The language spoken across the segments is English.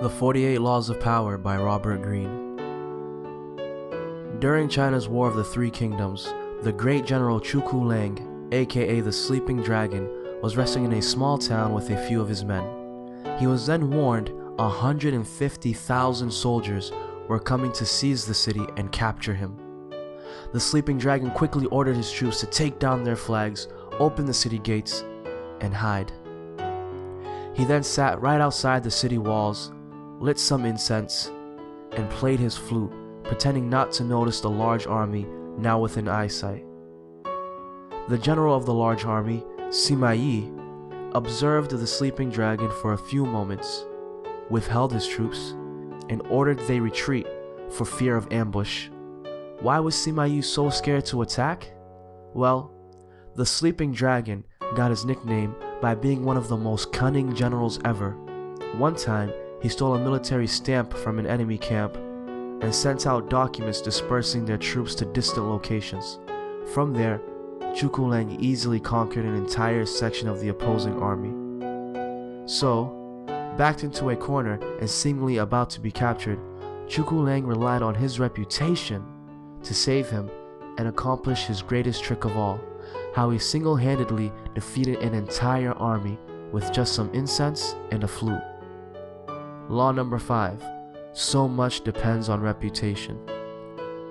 The 48 Laws of Power by Robert Greene. During China's War of the Three Kingdoms, the great general Chu Lang, aka the Sleeping Dragon, was resting in a small town with a few of his men. He was then warned 150,000 soldiers were coming to seize the city and capture him. The Sleeping Dragon quickly ordered his troops to take down their flags, open the city gates, and hide. He then sat right outside the city walls, lit some incense, and played his flute, pretending not to notice the large army now within eyesight. The general of the large army, Sima Yi, observed the Sleeping Dragon for a few moments, withheld his troops, and ordered they retreat for fear of ambush. Why was Sima Yi so scared to attack? Well, the Sleeping Dragon got his nickname by being one of the most cunning generals ever. One time, he stole a military stamp from an enemy camp and sent out documents dispersing their troops to distant locations. From there, Chu Lang easily conquered an entire section of the opposing army. So, backed into a corner and seemingly about to be captured, Chu Lang relied on his reputation to save him and accomplish his greatest trick of all, how he single-handedly defeated an entire army with just some incense and a flute. Law number 5. So much depends on reputation.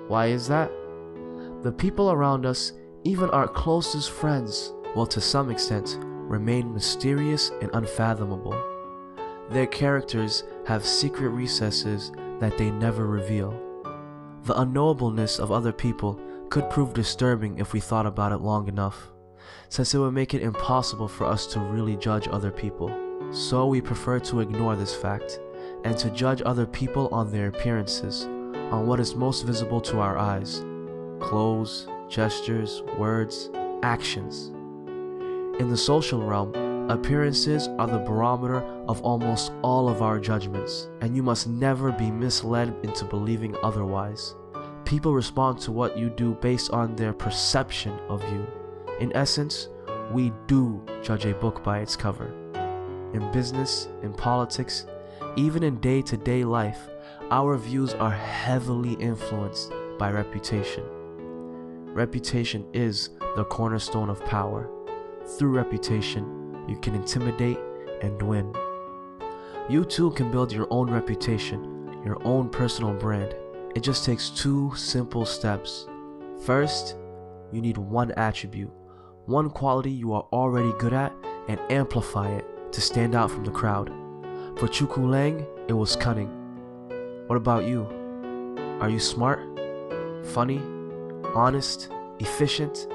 Why is that? The people around us, even our closest friends, will to some extent remain mysterious and unfathomable. Their characters have secret recesses that they never reveal. The unknowableness of other people could prove disturbing if we thought about it long enough, since it would make it impossible for us to really judge other people. So we prefer to ignore this fact and to judge other people on their appearances, on what is most visible to our eyes: clothes, gestures, words, actions. In the social realm, appearances are the barometer of almost all of our judgments, and you must never be misled into believing otherwise. People respond to what you do based on their perception of you. In essence, we do judge a book by its cover. In business, in politics, even in day-to-day life, our views are heavily influenced by reputation. Reputation is the cornerstone of power. Through reputation, you can intimidate and win. You too can build your own reputation, your own personal brand. It just takes 2 simple steps. First, you need one attribute, one quality you are already good at, and amplify it to stand out from the crowd. For Chu Lang, it was cunning. What about you? Are you smart, funny, honest, efficient?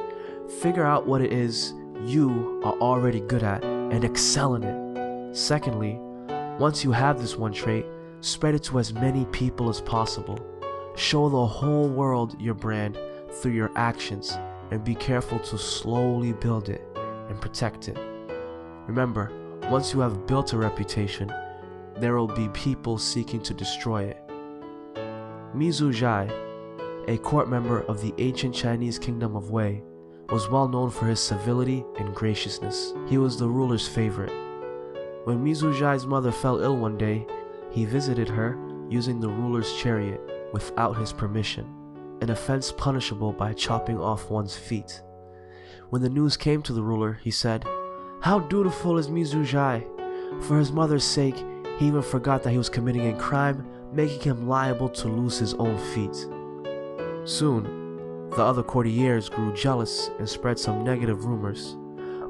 Figure out what it is you are already good at and excel in it. Secondly, once you have this one trait, spread it to as many people as possible. Show the whole world your brand through your actions, and be careful to slowly build it and protect it. Remember, once you have built a reputation, there will be people seeking to destroy it. Mizu Zhai, a court member of the ancient Chinese kingdom of Wei, was well known for his civility and graciousness. He was the ruler's favorite. When Mizu Zhai's mother fell ill one day, he visited her using the ruler's chariot without his permission, an offense punishable by chopping off one's feet. When the news came to the ruler, he said, "How dutiful is Mizu Zhai! For his mother's sake, he even forgot that he was committing a crime, making him liable to lose his own feet." Soon, the other courtiers grew jealous and spread some negative rumors,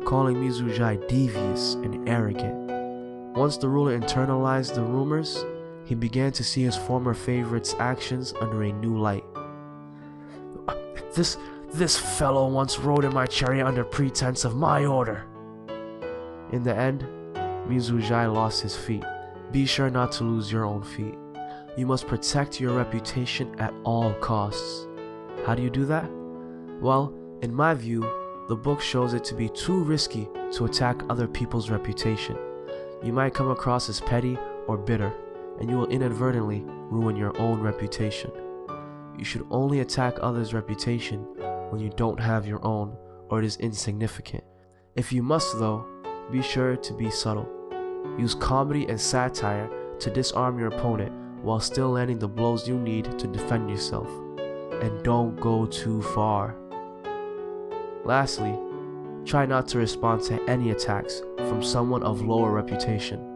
calling Mizu Zhai devious and arrogant. Once the ruler internalized the rumors, he began to see his former favorite's actions under a new light. This fellow once rode in my chariot under pretense of my order. In the end, Mizu Zhai lost his feet. Be sure not to lose your own feet. You must protect your reputation at all costs. How do you do that? Well, in my view, the book shows it to be too risky to attack other people's reputation. You might come across as petty or bitter, and you will inadvertently ruin your own reputation. You should only attack others' reputation when you don't have your own or it is insignificant. If you must though, be sure to be subtle. Use comedy and satire to disarm your opponent while still landing the blows you need to defend yourself. And don't go too far. Lastly, try not to respond to any attacks from someone of lower reputation.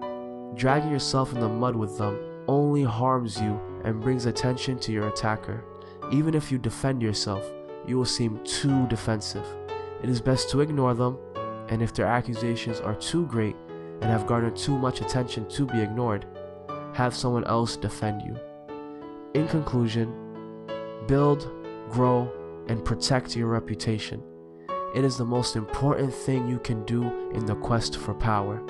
Dragging yourself in the mud with them only harms you and brings attention to your attacker. Even if you defend yourself, you will seem too defensive. It is best to ignore them, and if their accusations are too great and have garnered too much attention to be ignored, have someone else defend you. In conclusion, build, grow, and protect your reputation. It is the most important thing you can do in the quest for power.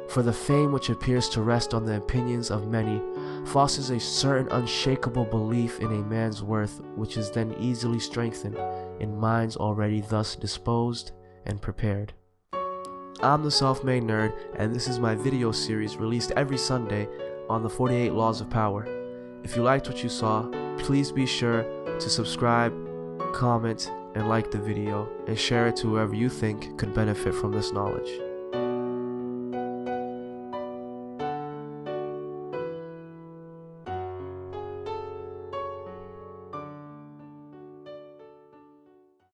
For the fame which appears to rest on the opinions of many fosters a certain unshakable belief in a man's worth, which is then easily strengthened in minds already thus disposed and prepared. I'm the Self-Made Nerd, and this is my video series released every Sunday on the 48 Laws of Power. If you liked what you saw, please be sure to subscribe, comment, and like the video, and share it to whoever you think could benefit from this knowledge.